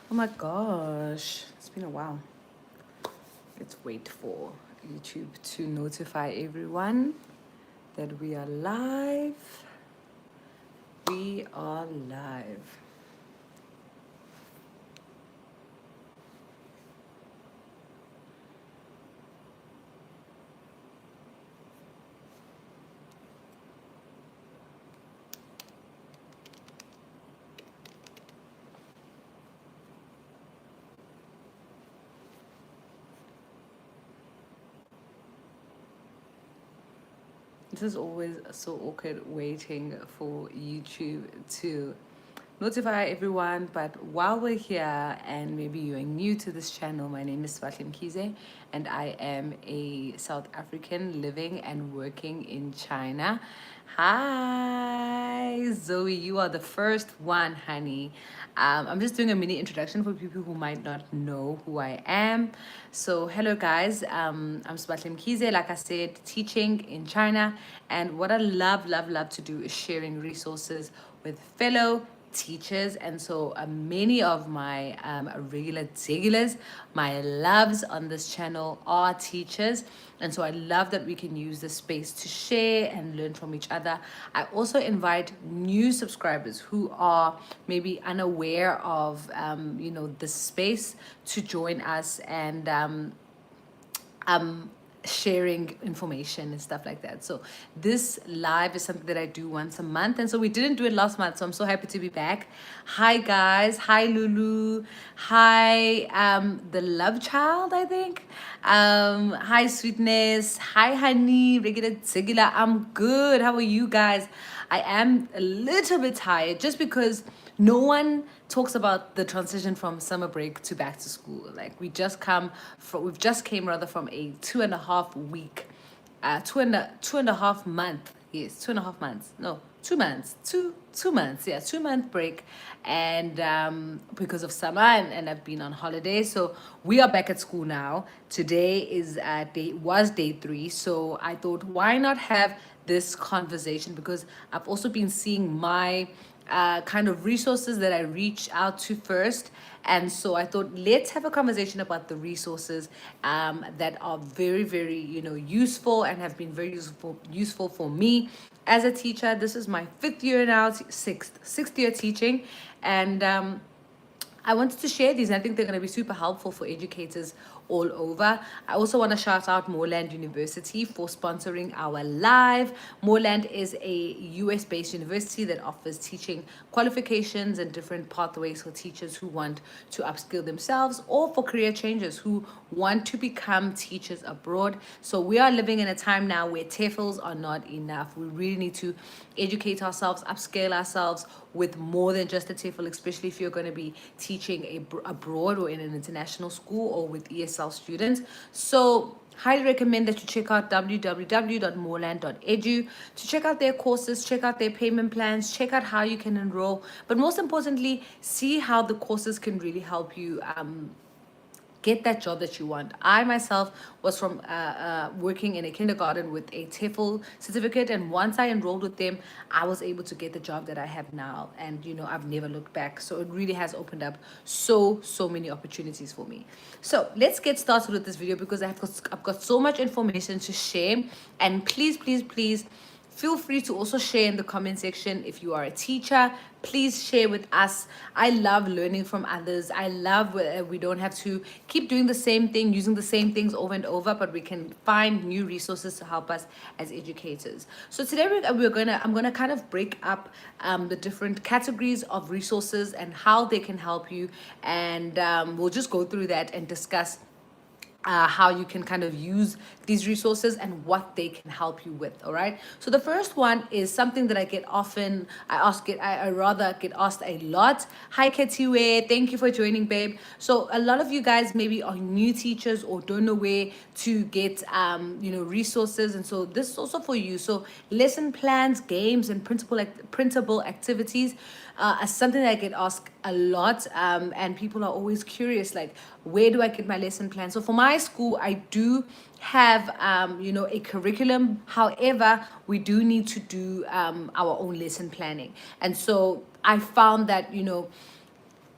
Oh my gosh, it's been a while. Let's wait for YouTube to notify everyone that we are live. We are live. This is always so awkward waiting for YouTube to notify everyone. But while we're here, and maybe you're new to this channel, my name is Swatim Kize, and I am a South African living and working in China. Hi, Zoe, you are the first one, honey. I'm just doing a mini introduction for people who might not know who I am. So, hello, guys. I'm Swatim Kize, like I said, teaching in China. And what I love to do is sharing resources with fellow teachers. And so many of my regulars, my loves on this channel are teachers. And so I love that we can use this space to share and learn from each other. I also invite new subscribers who are maybe unaware of this space to join us and sharing information and stuff like that. So this live is something that I do once a month, and so we didn't do it last month, so I'm so happy to be back. Hi guys, hi Lulu, hi the love child, I think. Hi sweetness, hi honey, regular. I'm good. How are you guys? I am a little bit tired just because no one talks about the transition from summer break to back to school. Like we've just came rather from a 2.5 week, two and a half month. Yes, 2.5 months. No, 2 months. Two months. Yeah, 2 month break, and because of summer, and I've been on holiday, so we are back at school now. Today is day 3, so I thought why not have this conversation, because I've also been seeing my kind of resources that I reach out to first. And so I thought, let's have a conversation about the resources that are very, useful and have been very useful for me as a teacher. This is my 5th year now, sixth year teaching. And I wanted to share these, and I think they're going to be super helpful for educators all over. I also want to shout out Moreland University for sponsoring our live. Moreland is a US based university that offers teaching qualifications and different pathways for teachers who want to upskill themselves, or for career changers who want to become teachers abroad. So we are living in a time now where TEFLs are not enough. We really need to educate ourselves, upscale ourselves with more than just a TEFL, especially if you're going to be teaching abroad or in an international school or with ESL students. So highly recommend that you check out www.moreland.edu to check out their courses, check out their payment plans, check out how you can enroll, but most importantly, see how the courses can really help you get that job that you want. I myself was from working in a kindergarten with a TEFL certificate, and once I enrolled with them, I was able to get the job that I have now, and I've never looked back. So it really has opened up so many opportunities for me. So let's get started with this video, because I've got so much information to share, and please feel free to also share in the comment section. If you are a teacher, please share with us. I love learning from others. I love we don't have to keep doing the same thing, using the same things over and over, but we can find new resources to help us as educators. So today I'm gonna kind of break up the different categories of resources and how they can help you, and we'll just go through that and discuss how you can kind of use these resources and what they can help you with. All right, so the first one is something that I rather get asked a lot. Hi Ketiwe, thank you for joining, babe. So a lot of you guys maybe are new teachers or don't know where to get resources, and so this is also for you. So lesson plans, games, and printable activities as something that I get asked a lot, and people are always curious, like, where do I get my lesson plan? So for my school, I do have a curriculum. However, we do need to do our own lesson planning, and so I found that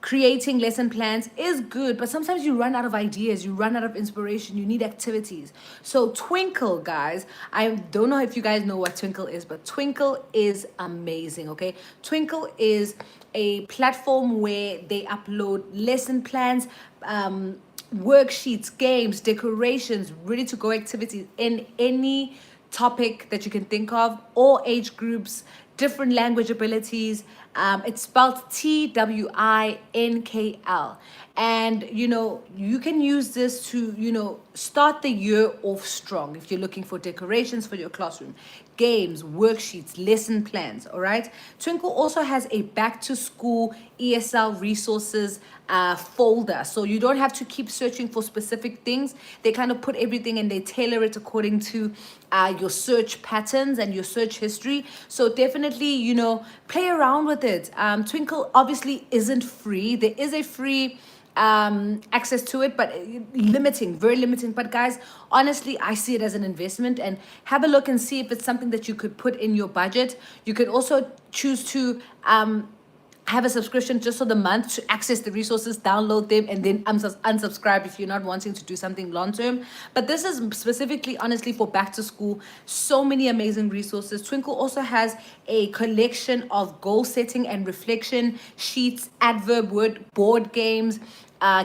creating lesson plans is good, but sometimes you run out of ideas, you run out of inspiration, you need activities. So Twinkle, guys, I don't know if you guys know what Twinkle is, but Twinkle is amazing. Okay, Twinkle is a platform where they upload lesson plans, worksheets, games, decorations, ready to go activities in any topic that you can think of, all age groups, different language abilities. It's spelled TWINKL. And you can use this to start the year off strong if you're looking for decorations for your classroom, games, worksheets, lesson plans. All right. Twinkle also has a back to school ESL resources folder, so you don't have to keep searching for specific things. They kind of put everything and they tailor it according to your search patterns and your search history. So definitely play around with it. Twinkle obviously isn't free. There is a free access to it, but very limiting. But guys, honestly, I see it as an investment, and have a look and see if it's something that you could put in your budget. You could also choose to have a subscription just for the month to access the resources, download them, and then unsubscribe if you're not wanting to do something long term. But this is specifically, honestly, for back to school. So many amazing resources. Twinkle also has a collection of goal setting and reflection sheets, adverb word board games,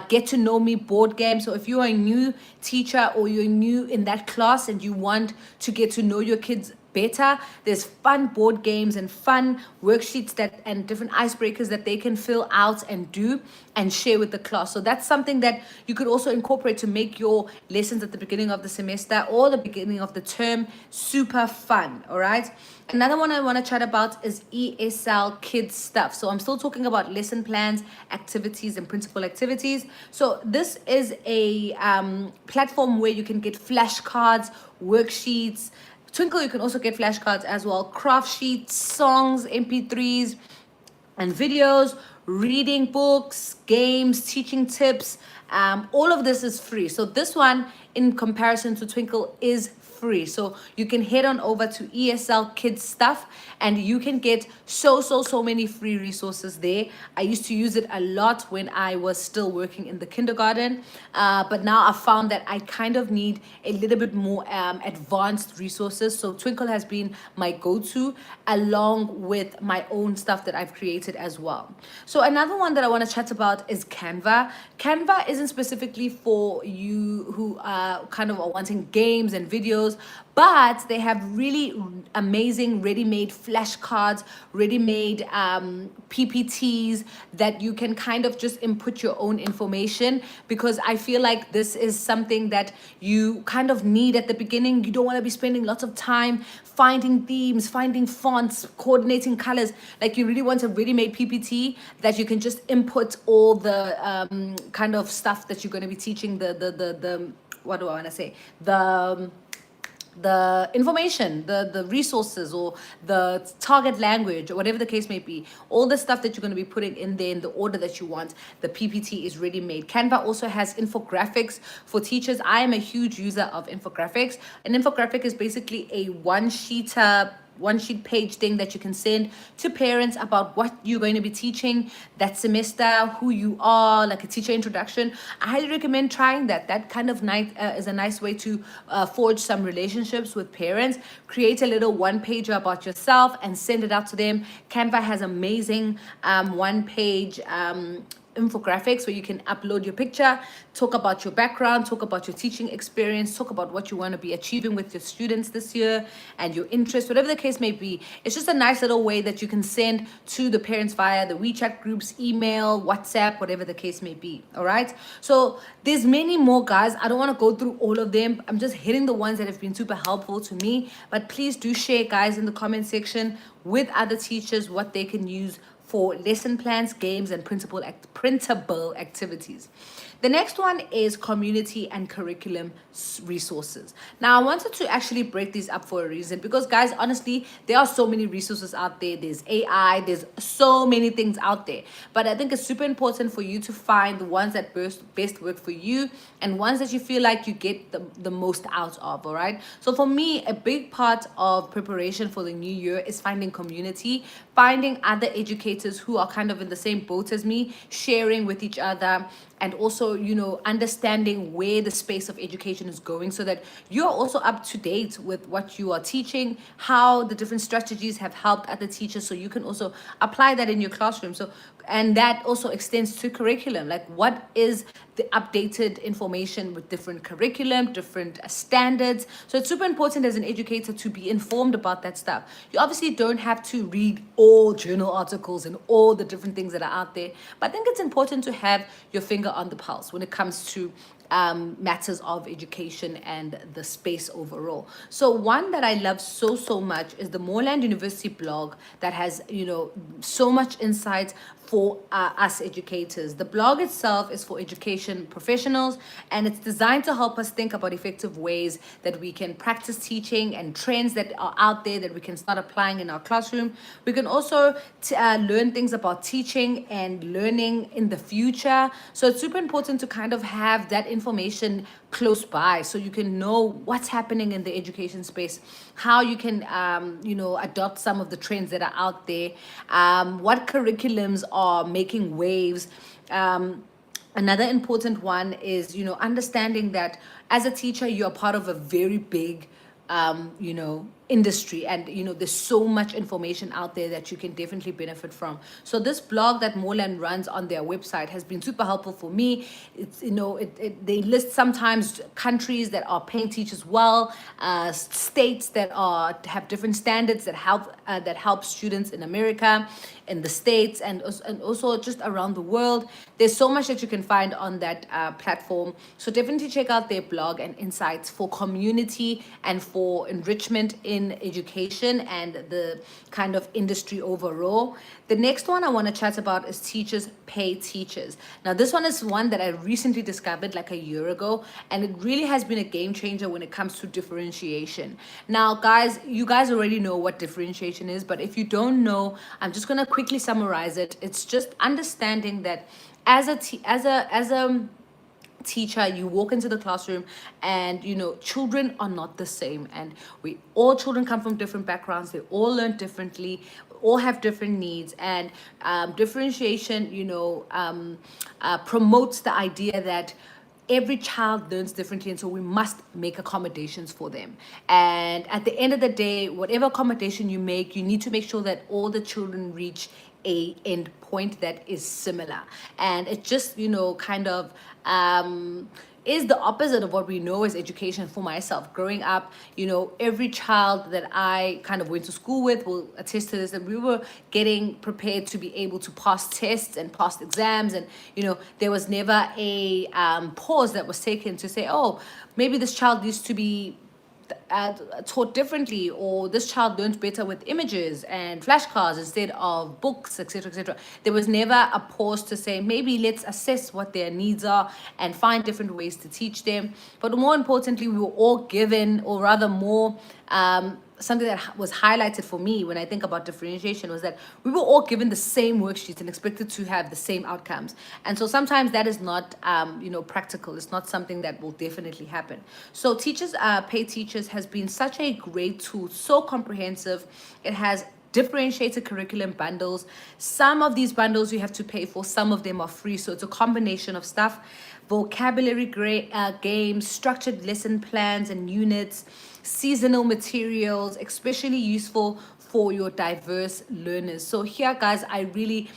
get to know me board game. So if you are a new teacher or you're new in that class and you want to get to know your kids better, there's fun board games and fun worksheets and different icebreakers that they can fill out and do and share with the class. So that's something that you could also incorporate to make your lessons at the beginning of the semester or the beginning of the term super fun. All right. Another one I want to chat about is ESL Kids stuff. So I'm still talking about lesson plans, activities, and principal activities. So this is a platform where you can get flashcards, worksheets. Twinkle, you can also get flashcards as well, craft sheets, songs, MP3s, and videos, reading books, games, teaching tips. All of this is free. So this one, in comparison to Twinkle, is free. So you can head on over to ESL Kids stuff and you can get so many free resources there. I used to use it a lot when I was still working in the kindergarten, but now I found that I kind of need a little bit more advanced resources. So Twinkle has been my go-to along with my own stuff that I've created as well. So another one that I want to chat about is Canva. Canva isn't specifically for you who kind of are wanting games and videos, but they have really amazing ready-made flashcards, ready-made PPTs that you can kind of just input your own information, because I feel like this is something that you kind of need at the beginning. You don't want to be spending lots of time finding themes, finding fonts, coordinating colors. Like, you really want a ready-made PPT that you can just input all the kind of stuff that you're going to be teaching, the what do I want to say, the information, the resources, or the target language, or whatever the case may be. All the stuff that you're going to be putting in there in the order that you want, the PPT is ready made. Canva also has infographics for teachers. I am a huge user of infographics. An infographic is basically a one sheet page thing that you can send to parents about what you're going to be teaching that semester, who you are, like a teacher introduction. I highly recommend trying that. That kind of is a nice way to forge some relationships with parents. Create a little one pager about yourself and send it out to them. Canva has amazing one page infographics where you can upload your picture, talk about your background, talk about your teaching experience, talk about what you want to be achieving with your students this year and your interests, whatever the case may be. It's just a nice little way that you can send to the parents via the WeChat groups, email, WhatsApp, whatever the case may be. All right. So there's many more, guys. I don't want to go through all of them. I'm just hitting the ones that have been super helpful to me, but please do share, guys, in the comment section with other teachers what they can use for lesson plans, games, and printable activities. The next one is community and curriculum resources. Now, I wanted to actually break these up for a reason, because, guys, honestly, there are so many resources out there. There's AI, there's so many things out there. But I think it's super important for you to find the ones that best work for you and ones that you feel like you get the most out of, all right? So for me, a big part of preparation for the new year is finding community, finding other educators who are kind of in the same boat as me, sharing with each other, and also, understanding where the space of education is going, so that you're also up to date with what you are teaching, how the different strategies have helped other teachers, so you can also apply that in your classroom. So, and that also extends to curriculum, like what is the updated information with different curriculum, different standards. So it's super important as an educator to be informed about that stuff. You obviously don't have to read all journal articles and all the different things that are out there, but I think it's important to have your finger on the pulse when it comes to matters of education and the space overall. So one that I love so much is the Moreland University blog that has, so much insight for us educators. The blog itself is for education professionals, and it's designed to help us think about effective ways that we can practice teaching and trends that are out there that we can start applying in our classroom. We can also learn things about teaching and learning in the future. So it's super important to kind of have that information close by, so you can know what's happening in the education space, how you can adopt some of the trends that are out there, what curriculums are making waves. Another important one is, understanding that as a teacher you're part of a very big industry, and there's so much information out there that you can definitely benefit from. So this blog that Moreland runs on their website has been super helpful for me. It's they list sometimes countries that are paying teachers well, states that have different standards that help students in America, in the States, and also just around the world. There's so much that you can find on that platform. So definitely check out their blog and insights for community and for enrichment in education and the kind of industry overall. The next one I want to chat about is Teachers Pay Teachers. Now this one is one that I recently discovered like a year ago, and it really has been a game changer when it comes to differentiation. Now guys, you guys already know what differentiation is, but if you don't know, I'm just going to quickly summarize it. It's just understanding that as a teacher, you walk into the classroom, and children are not the same, and all children come from different backgrounds, they all learn differently, all have different needs, and differentiation promotes the idea that every child learns differently, and so we must make accommodations for them. And at the end of the day, whatever accommodation you make, you need to make sure that all the children reach a end point that is similar. And it just kind of is the opposite of what we know as education. For myself, growing up, every child that I kind of went to school with will attest to this, that we were getting prepared to be able to pass tests and pass exams, and there was never a pause that was taken to say, oh, maybe this child needs to be taught differently, or this child learns better with images and flashcards instead of books, etc., etc. There was never a pause to say, maybe let's assess what their needs are and find different ways to teach them. But more importantly, we were all given, or rather more, something that was highlighted for me when I think about differentiation was that we were all given the same worksheets and expected to have the same outcomes. And so sometimes that is not, practical. It's not something that will definitely happen. So Teachers Pay Teachers has been such a great tool, so comprehensive. It has differentiated curriculum bundles. Some of these bundles you have to pay for, some of them are free. So it's a combination of stuff: vocabulary games, structured lesson plans and units, seasonal materials, especially useful for your diverse learners. So here, guys, I really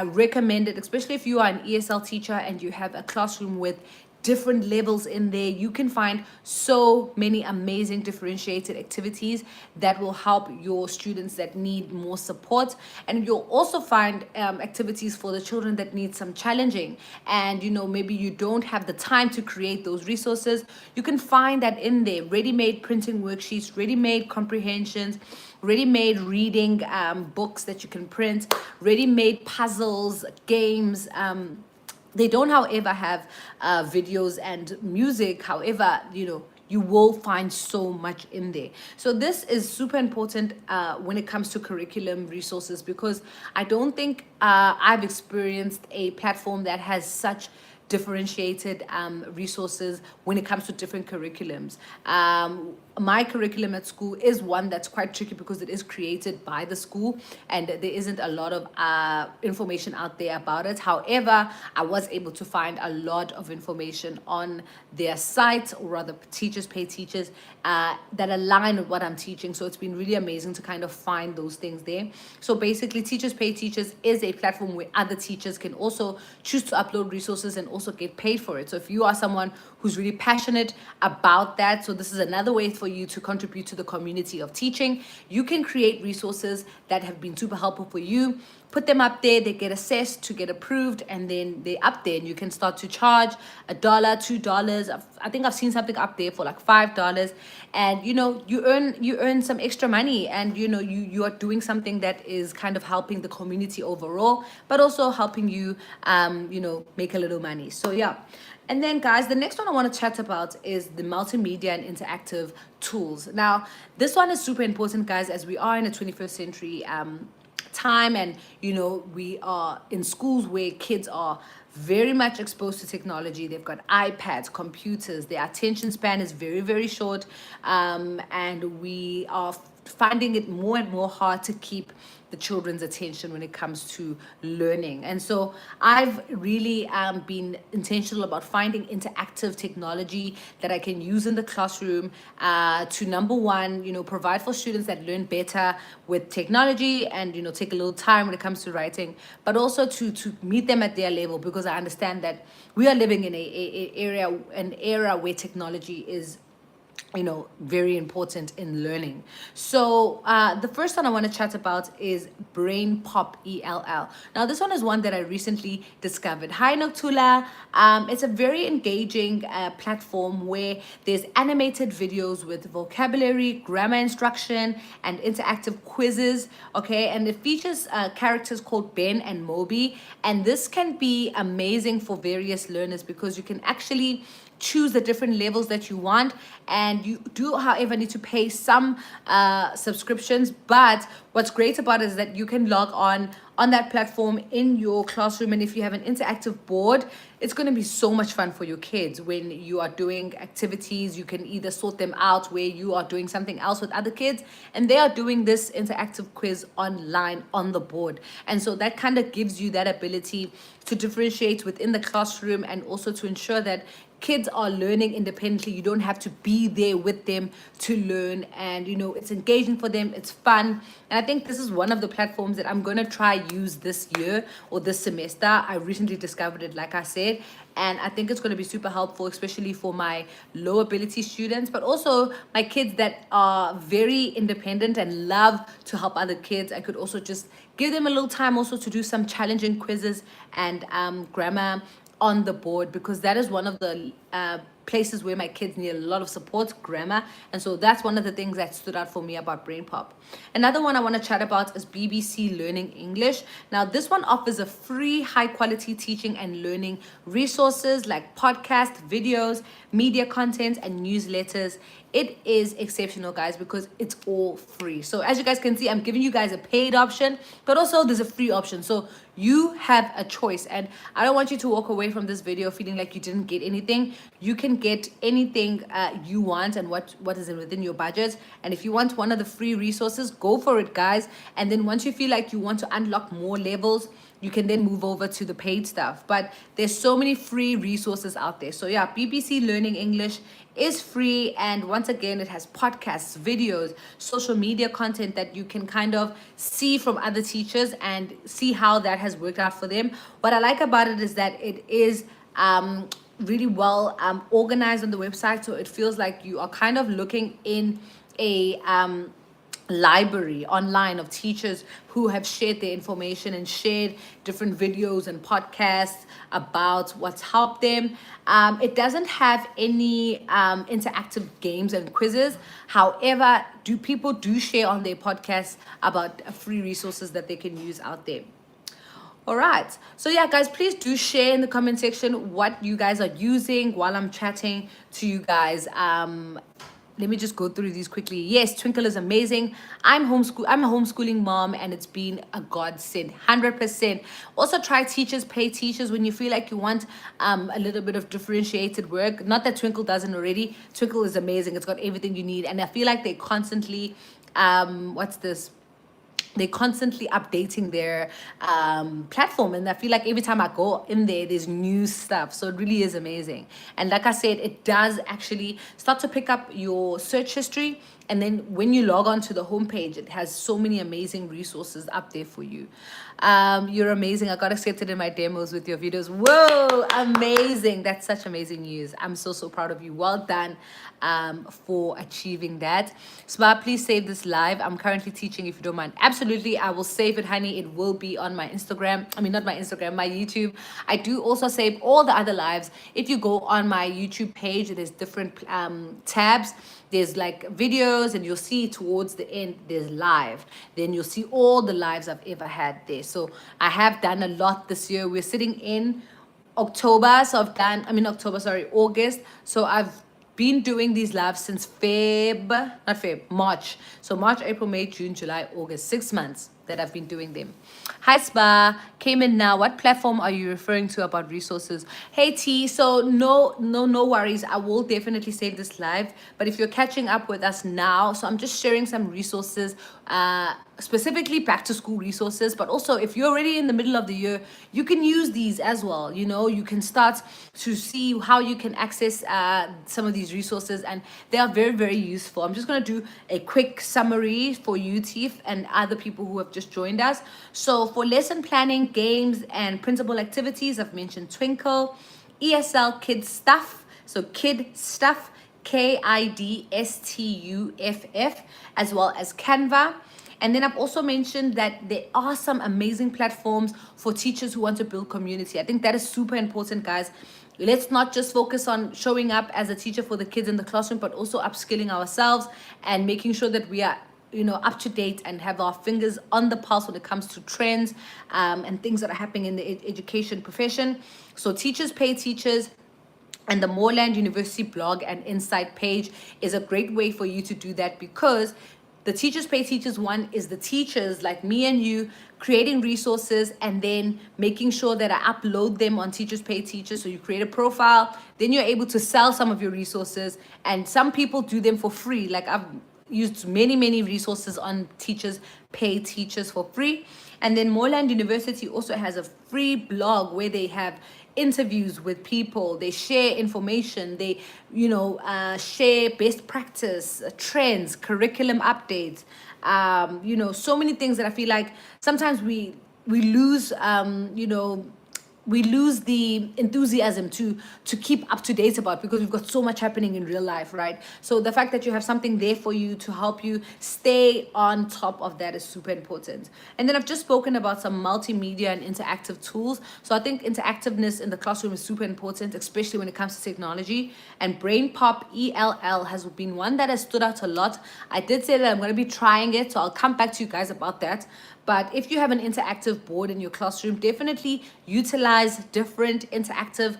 recommend it, especially if you are an ESL teacher and you have a classroom with different levels in there. You can find so many amazing differentiated activities that will help your students that need more support, and you'll also find activities for the children that need some challenging, and maybe you don't have the time to create those resources. You can find that in there: ready-made printing worksheets, ready-made comprehensions, ready-made reading books that you can print, ready-made puzzles, games. They don't, however, have videos and music. However, you will find so much in there. So this is super important when it comes to curriculum resources, because I don't think I've experienced a platform that has such differentiated resources when it comes to different curriculums. my curriculum at school is one that's quite tricky because it is created by the school and there isn't a lot of information out there about it. However, I was able to find a lot of information on their site, or rather teachers pay teachers, that align with what I'm teaching. So it's been really amazing to kind of find those things there. So basically, Teachers Pay Teachers is a platform where other teachers can also choose to upload resources and also get paid for it. So if you are someone who's really passionate about that, so this is another way for you to contribute to the community of teaching. You can create resources that have been super helpful for you, put them up there, they get assessed to get approved, and then they're up there and you can start to charge $1, $2. I think I've seen something up there for like $5, and you earn some extra money, and you are doing something that is kind of helping the community overall, but also helping you make a little money. So yeah. And then, guys, the next one I want to chat about is the multimedia and interactive tools. Now, this one is super important, guys, as we are in a 21st century time, and we are in schools where kids are very much exposed to technology. They've got iPads, computers, their attention span is very, very short, and we are finding it more and more hard to keep the children's attention when it comes to learning. And so I've really been intentional about finding interactive technology that I can use in the classroom to, number one, provide for students that learn better with technology and take a little time when it comes to writing, but also to meet them at their level, because I understand that we are living in an era where technology is very important in learning. So the first one I want to chat about is Brain Pop ELL. Now this one is one that I recently discovered. Hi Noctula. It's a very engaging platform where there's animated videos with vocabulary, grammar instruction, and interactive quizzes. Okay, and it features characters called Ben and Moby, and this can be amazing for various learners because you can actually choose the different levels that you want, and you do however need to pay some subscriptions. But what's great about it is that you can log on that platform in your classroom, and if you have an interactive board, it's going to be so much fun for your kids. When you are doing activities, you can either sort them out where you are doing something else with other kids and they are doing this interactive quiz online on the board, and so that kind of gives you that ability to differentiate within the classroom and also to ensure that kids are learning independently. You don't have to be there with them to learn, and it's engaging for them, it's fun. And I think this is one of the platforms that I'm going to try use this year or this semester. I recently discovered it, like I said, and I think it's going to be super helpful, especially for my low ability students, but also my kids that are very independent and love to help other kids. I could also just give them a little time also to do some challenging quizzes and grammar on the board, because that is one of the places where my kids need a lot of support, grammar. And so that's one of the things that stood out for me about Brain Pop. Another one I want to chat about is BBC Learning English. Now this one offers a free high quality teaching and learning resources like podcasts, videos, media content, and newsletters. It is exceptional, guys, because it's all free. So as you guys can see, I'm giving you guys a paid option, but also there's a free option. So you have a choice, and I don't want you to walk away from this video feeling like you didn't get anything. You can get anything you want and what is within your budget. And if you want one of the free resources, go for it, guys. And then once you feel like you want to unlock more levels, you can then move over to the paid stuff. But there's so many free resources out there. So yeah, BBC Learning English is free, and once again it has podcasts, videos, social media content that you can kind of see from other teachers and see how that has worked out for them. What I like about it is that it is really well organized on the website, so it feels like you are kind of looking in a library online of teachers who have shared their information and shared different videos and podcasts about what's helped them. It doesn't have any interactive games and quizzes. However, people do share on their podcasts about free resources that they can use out there. All right, so yeah, guys, please do share in the comment section what you guys are using while I'm chatting to you guys let me just go through these quickly. Yes, Twinkle is amazing. I'm a homeschooling mom, and it's been a godsend, 100%. Also, try teachers, pay teachers when you feel like you want a little bit of differentiated work. Not that Twinkle doesn't already. Twinkle is amazing. It's got everything you need, and I feel like they constantly what's this? They're constantly updating their platform, and I feel like every time I go in there there's new stuff, so it really is amazing. And like I said, it does actually start to pick up your search history, and then when you log on to the homepage, it has so many amazing resources up there for you. You're amazing. I got accepted in my demos with your videos. Whoa, amazing. That's such amazing news. I'm so proud of you. Well done for achieving that. Spa, please save this live. I'm currently teaching, if you don't mind. Absolutely, I will save it, honey. It will be on my Instagram. I mean, not my Instagram, my YouTube. I do also save all the other lives. If you go on my YouTube page, there's different tabs. There's like videos, and you'll see towards the end there's live. Then you'll see all the lives I've ever had there. So I have done a lot this year. We're sitting in October, so August. So I've been doing these lives since March. So March, April, May, June, July, August, 6 months that I've been doing them. Hi Spa, came in now. What platform are you referring to about resources? Hey T, so no worries. I will definitely save this live. But if you're catching up with us now, so I'm just sharing some resources, specifically back to school resources, but also if you're already in the middle of the year, you can use these as well. You know, you can start to see how you can access some of these resources, and they are very useful. I'm just going to do a quick summary for you, Tiff, and other people who have just joined us. So for lesson planning, games, and printable activities, I've mentioned Twinkle, ESL Kid Stuff, so Kid Stuff, KIDSTUFF, as well as Canva. And then I've also mentioned that there are some amazing platforms for teachers who want to build community. I think that is super important, guys. Let's not just focus on showing up as a teacher for the kids in the classroom, but also upskilling ourselves and making sure that we are, you know, up to date and have our fingers on the pulse when it comes to trends and things that are happening in the education profession. So teachers pay teachers, and the Moreland University blog and insight page is a great way for you to do that, because the teachers pay teachers one is the teachers like me and you creating resources and then making sure that I upload them on teachers pay teachers. So you create a profile, then you're able to sell some of your resources, and some people do them for free. Like I've used many resources on teachers pay teachers for free. And then Moreland University also has a free blog where they have interviews with people, they share information, they share best practice, trends, curriculum updates, so many things that I feel like sometimes we lose we lose the enthusiasm to keep up to date about, because we've got so much happening in real life, right? So the fact that you have something there for you to help you stay on top of that is super important. And then I've just spoken about some multimedia and interactive tools. So I think interactiveness in the classroom is super important, especially when it comes to technology. And Brain Pop ELL has been one that has stood out a lot. I did say that I'm going to be trying it, so I'll come back to you guys about that. But if you have an interactive board in your classroom, definitely utilize different interactive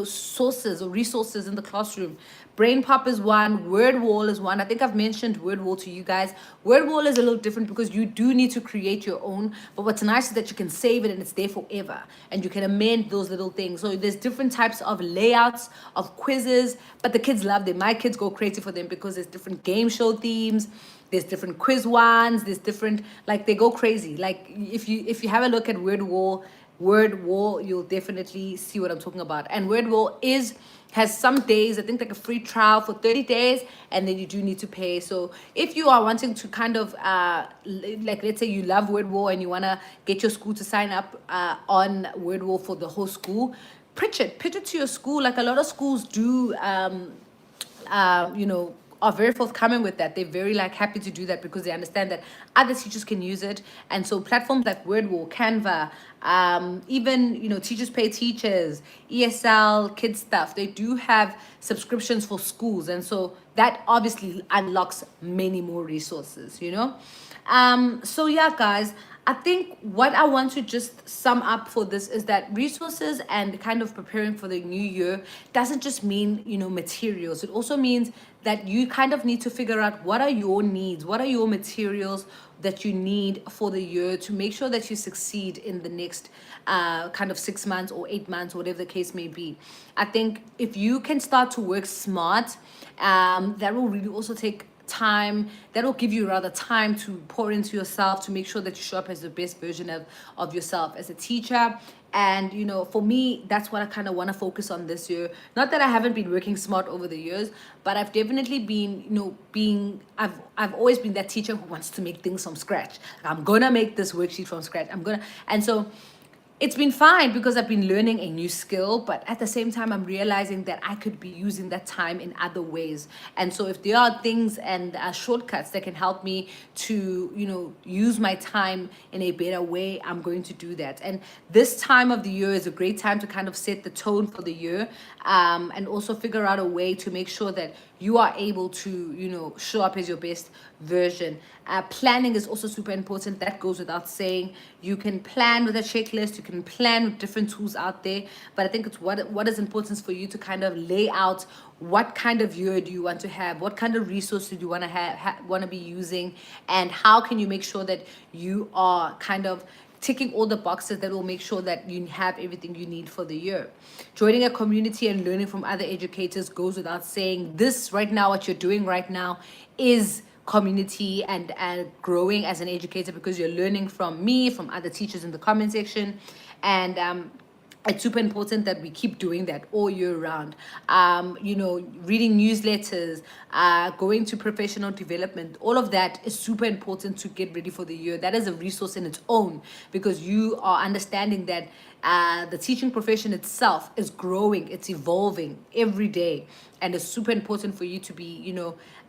sources or resources in the classroom. Brain Pop is one, Word Wall is one. I think I've mentioned Word Wall to you guys. Word Wall is a little different because you do need to create your own, but what's nice is that you can save it and it's there forever, and you can amend those little things. So there's different types of layouts of quizzes, but the kids love them. My kids go crazy for them because there's different game show themes, there's different quiz ones, there's different, like, they go crazy. Like if you have a look at Word Wall, you'll definitely see what I'm talking about. And Word Wall has some days, I think, like a free trial for 30 days, and then you do need to pay. So if you are wanting to kind of like, let's say you love Word Wall and you want to get your school to sign up on Word Wall for the whole school, pitch it to your school. Like a lot of schools do are very forthcoming with that. They're very happy to do that because they understand that other teachers can use it. And so platforms like Wordwall, Canva, even Teachers Pay Teachers, ESL, Kids Stuff, they do have subscriptions for schools, and so that obviously unlocks many more resources. So yeah, guys, I think what I want to just sum up for this is that resources and kind of preparing for the new year doesn't just mean, materials. It also means that you kind of need to figure out what are your needs, what are your materials that you need for the year to make sure that you succeed in the next kind of 6 months or 8 months, whatever the case may be. I think if you can start to work smart, that will really also take time, that will give you rather time to pour into yourself to make sure that you show up as the best version of yourself as a teacher. And for me, that's what I kind of want to focus on this year. Not that I haven't been working smart over the years, but I've definitely been I've always been that teacher who wants to make things from scratch. I'm gonna make this worksheet from scratch. And so it's been fine because I've been learning a new skill, but at the same time, I'm realizing that I could be using that time in other ways. And so, if there are things and shortcuts that can help me to, use my time in a better way, I'm going to do that. And this time of the year is a great time to kind of set the tone for the year, and also figure out a way to make sure that you are able to, show up as your best version. Planning is also super important. That goes without saying. You can plan with a checklist. You can plan with different tools out there. But I think it's what is important for you to kind of lay out what kind of year do you want to have, what kind of resources do you want to want to be using, and how can you make sure that you are kind of ticking all the boxes that will make sure that you have everything you need for the year. Joining a community and learning from other educators goes without saying. This right now, what you're doing right now, is community and growing as an educator, because you're learning from me, from other teachers in the comment section. And it's super important that we keep doing that all year round. Reading newsletters, going to professional development, all of that is super important to get ready for the year. That is a resource in its own, because you are understanding that the teaching profession itself is growing, it's evolving every day. And it's super important for you to be,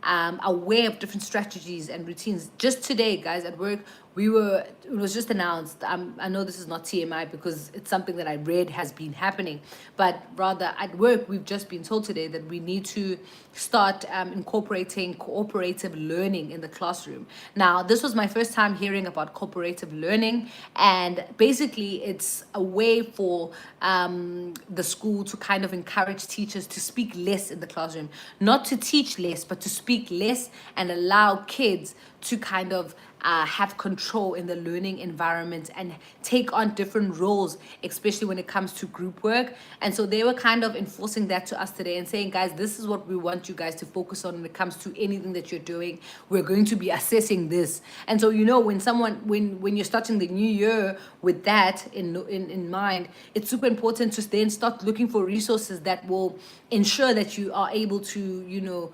aware of different strategies and routines. Just today, guys, at work, it was just announced. I know this is not TMI because it's something that I read has been happening, but rather at work, we've just been told today that we need to start incorporating cooperative learning in the classroom. Now, this was my first time hearing about cooperative learning, and basically it's a way for the school to kind of encourage teachers to speak less in the classroom, not to teach less, but to speak less and allow kids to kind of have control in the learning environment and take on different roles, especially when it comes to group work. And so they were kind of enforcing that to us today and saying, guys, this is what we want you guys to focus on when it comes to anything that you're doing. We're going to be assessing this. And so, when you're starting the new year with that in mind, it's super important to then start looking for resources that will ensure that you are able to,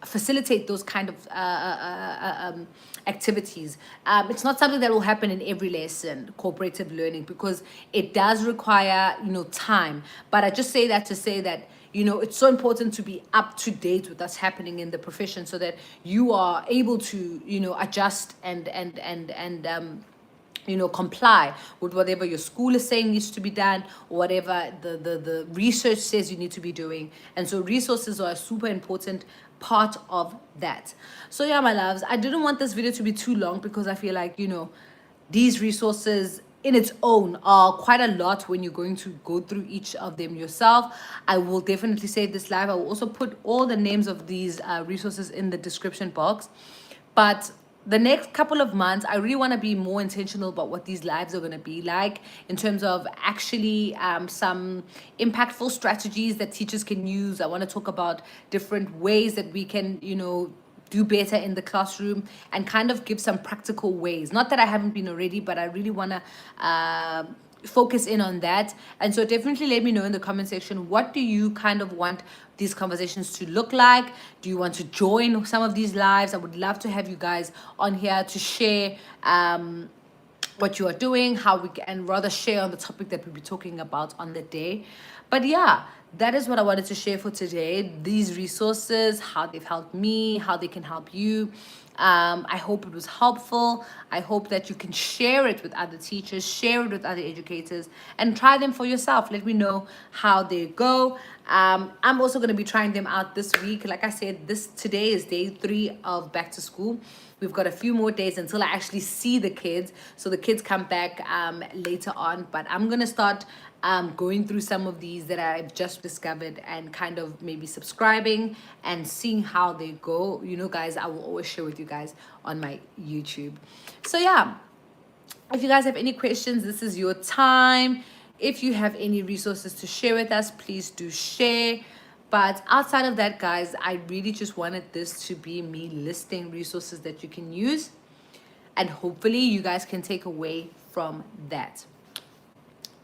facilitate those kind of activities. It's not something that will happen in every lesson, cooperative learning, because it does require, time. But I just say that to say that, it's so important to be up to date with what's happening in the profession so that you are able to, adjust and comply with whatever your school is saying needs to be done, or whatever the research says you need to be doing. And so resources are a super important part of that. So yeah, my loves, I didn't want this video to be too long because I feel like, these resources in its own are quite a lot when you're going to go through each of them yourself. I will definitely save this live. I will also put all the names of these resources in the description box. But the next couple of months, I really want to be more intentional about what these lives are going to be like in terms of actually some impactful strategies that teachers can use. I want to talk about different ways that we can, do better in the classroom and kind of give some practical ways. Not that I haven't been already, but I really want to focus in on that. And so definitely let me know in the comment section, what do you kind of want these conversations to look like? Do you want to join some of these lives? I would love to have you guys on here to share what you are doing, how we can rather share on the topic that we'll be talking about on the day. But yeah, that is what I wanted to share for today. These resources, how they've helped me, how they can help you. I hope it was helpful. I hope that you can share it with other teachers, share it with other educators, and try them for yourself. Let me know how they go. I'm also going to be trying them out this week. Like I said, today is day 3 of back to school. We've got a few more days until I actually see the kids. So the kids come back later on. But I'm going to start going through some of these that I've just discovered and kind of maybe subscribing and seeing how they go. You know, guys, I will always share with you guys on my YouTube. So yeah, if you guys have any questions, this is your time. If you have any resources to share with us, please do share. But outside of that, guys, I really just wanted this to be me listing resources that you can use. And hopefully you guys can take away from that.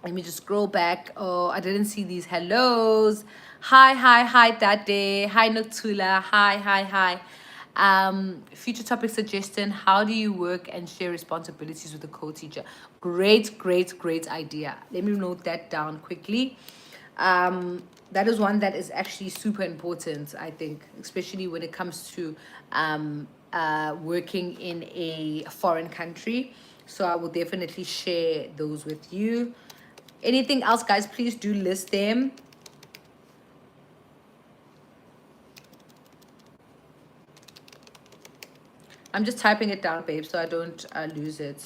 Let me just scroll back. Oh, I didn't see these hellos. Hi, Dade. Hi, Noctula. Hi. Future topic suggestion: how do you work and share responsibilities with a co-teacher? Great idea. Let me note that down quickly. That is one that is actually super important, I think, especially when it comes to working in a foreign country. So I will definitely share those with you. Anything else, guys, please do list them. I'm just typing it down, babe, so I don't lose it.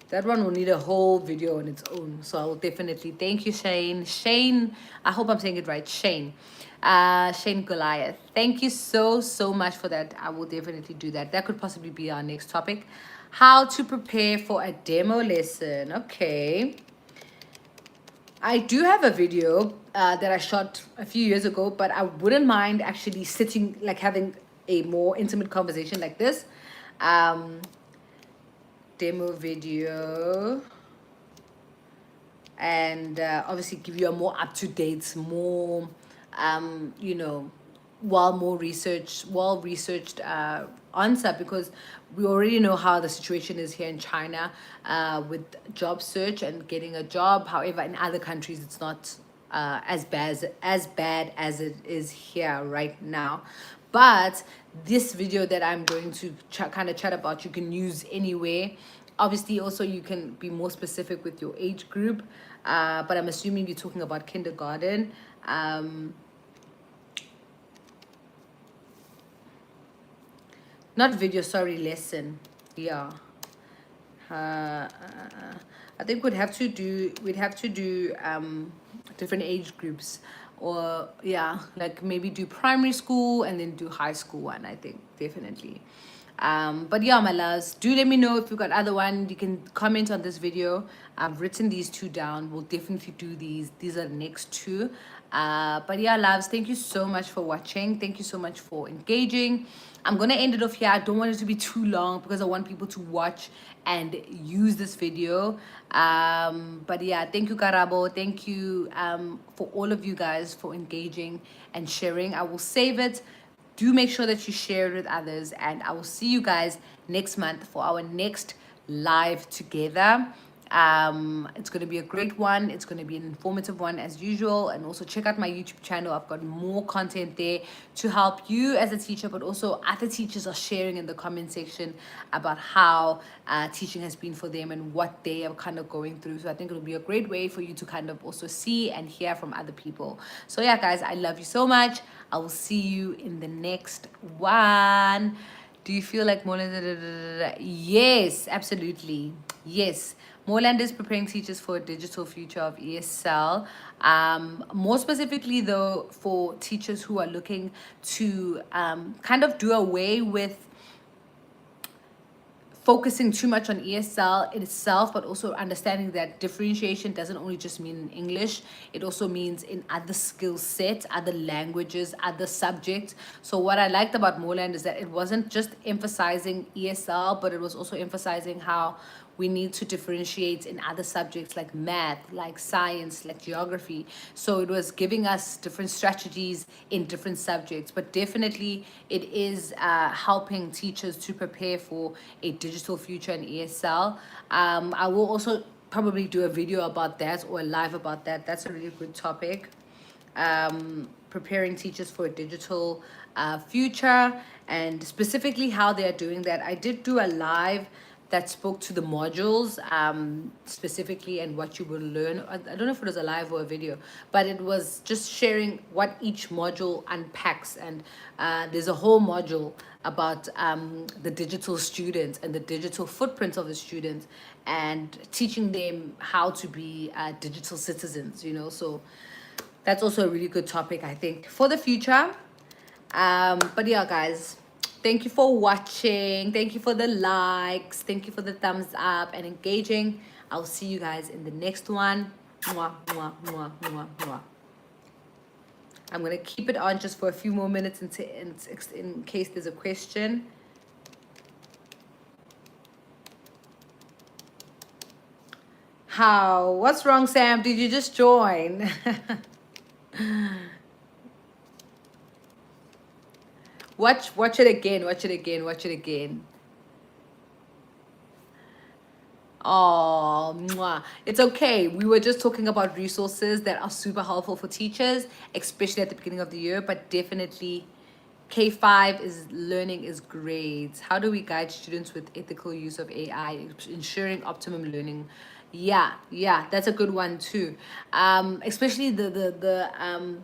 That one will need a whole video on its own. So I will definitely thank you, Shane. Shane, I hope I'm saying it right. Shane. Shane Goliath. Thank you so much for that. I will definitely do that. That could possibly be our next topic. How to prepare for a demo lesson. Okay. I do have a video that I shot a few years ago, but I wouldn't mind actually sitting, like having a more intimate conversation like this. Demo video, and obviously give you a more up-to-date, more you know, well researched answer, because we already know how the situation is here in China with job search and getting a job. However, in other countries it's not as bad as it is here right now. But this video that I'm going to kind of chat about, you can use anywhere. Obviously, also you can be more specific with your age group, but I'm assuming you're talking about kindergarten. Not video, sorry, lesson. Yeah. I think we'd have to do different age groups, or yeah, like maybe do primary school and then do high school one. I think definitely. But yeah, my loves, do let me know if you've got other one. You can comment on this video. I've written these 2 down. We'll definitely do these are the next 2. But yeah, loves, thank you so much for watching. Thank you so much for engaging. I'm gonna end it off here. I don't want it to be too long because I want people to watch and use this video. But yeah, thank you, Karabo. Thank you for all of you guys for engaging and sharing. I will save it. Do make sure that you share it with others, and I will see you guys next month for our next live together. It's going to be a great one. It's going to be an informative one as usual. And also check out my YouTube channel. I've got more content there to help you as a teacher, but also other teachers are sharing in the comment section about how teaching has been for them and what they are kind of going through. So I think it'll be a great way for you to kind of also see and hear from other people. So yeah, guys, I love you so much. I will see you in the next one. Do you feel like Moreland? Yes, absolutely. Yes. Moreland is preparing teachers for a digital future of ESL. More specifically, though, for teachers who are looking to kind of do away with focusing too much on ESL in itself, but also understanding that differentiation doesn't only just mean in English, it also means in other skill sets, other languages, other subjects. So what I liked about Moreland is that it wasn't just emphasizing ESL, but it was also emphasizing how we need to differentiate in other subjects like math, like science, like geography. So it was giving us different strategies in different subjects, but definitely it is helping teachers to prepare for a digital future in ESL. I will also probably do a video about that or a live about that. That's a really good topic. Preparing teachers for a digital future, and specifically how they are doing that. I did do a live that spoke to the modules specifically and what you will learn. I don't know if it was a live or a video, but it was just sharing what each module unpacks. And there's a whole module about the digital students and the digital footprint of the students, and teaching them how to be digital citizens, you know. So that's also a really good topic, I think, for the future. But yeah, guys, thank you for watching. Thank you for the likes. Thank you for the thumbs up and engaging. I'll see you guys in the next one. Mwah, mwah, mwah, mwah, mwah. I'm going to keep it on just for a few more minutes in case there's a question. How? What's wrong, Sam? Did you just join? Watch it again, watch it again, watch it again. Oh, mwah. It's okay. We were just talking about resources that are super helpful for teachers, especially at the beginning of the year, but definitely K5 is learning is great. How do we guide students with ethical use of AI, ensuring optimum learning? Yeah, that's a good one too. Especially the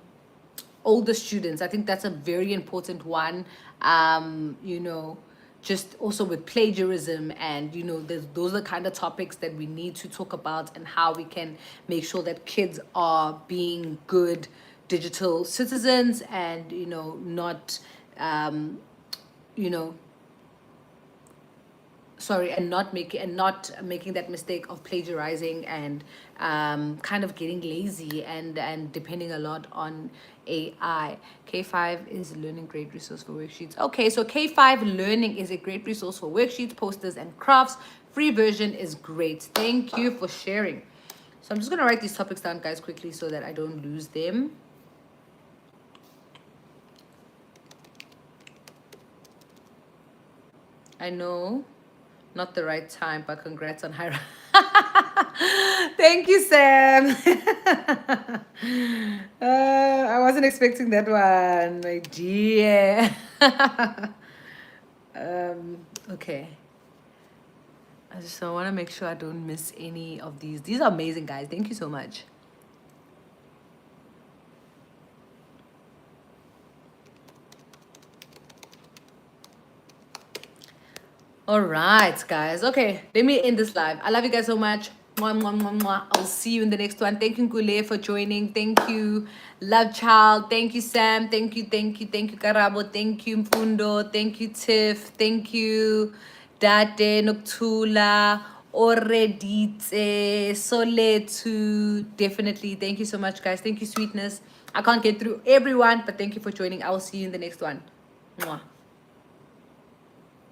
older students. I think that's a very important one. You know, just also with plagiarism, and you know, those are the kind of topics that we need to talk about, and how we can make sure that kids are being good digital citizens, and you know, not you know, sorry, and not making that mistake of plagiarizing and kind of getting lazy and depending a lot on AI. K5 is a learning great resource for worksheets. Okay, so K5 learning is a great resource for worksheets, posters, and crafts. Free version is great. Thank you for sharing. So I'm just gonna write these topics down, guys, quickly so that I don't lose them. I know, not the right time, but congrats on Hira. Thank you, Sam. I wasn't expecting that one, my dear. Okay. I just want to make sure I don't miss any of these. These are amazing, guys. Thank you so much. All right, guys. Okay, let me end this live. I love you guys so much. Mwah, mwah, mwah, mwah. I'll see you in the next one. Thank you, Gule, for joining. Thank you, Love Child. Thank you, Sam. Thank you, Karabo. Thank you, Mfundo. Thank you, Tiff. Thank you, Date, Noktula, Oredite, Soletu. Definitely. Thank you so much, guys. Thank you, Sweetness. I can't get through everyone, but thank you for joining. I will see you in the next one. Mwah.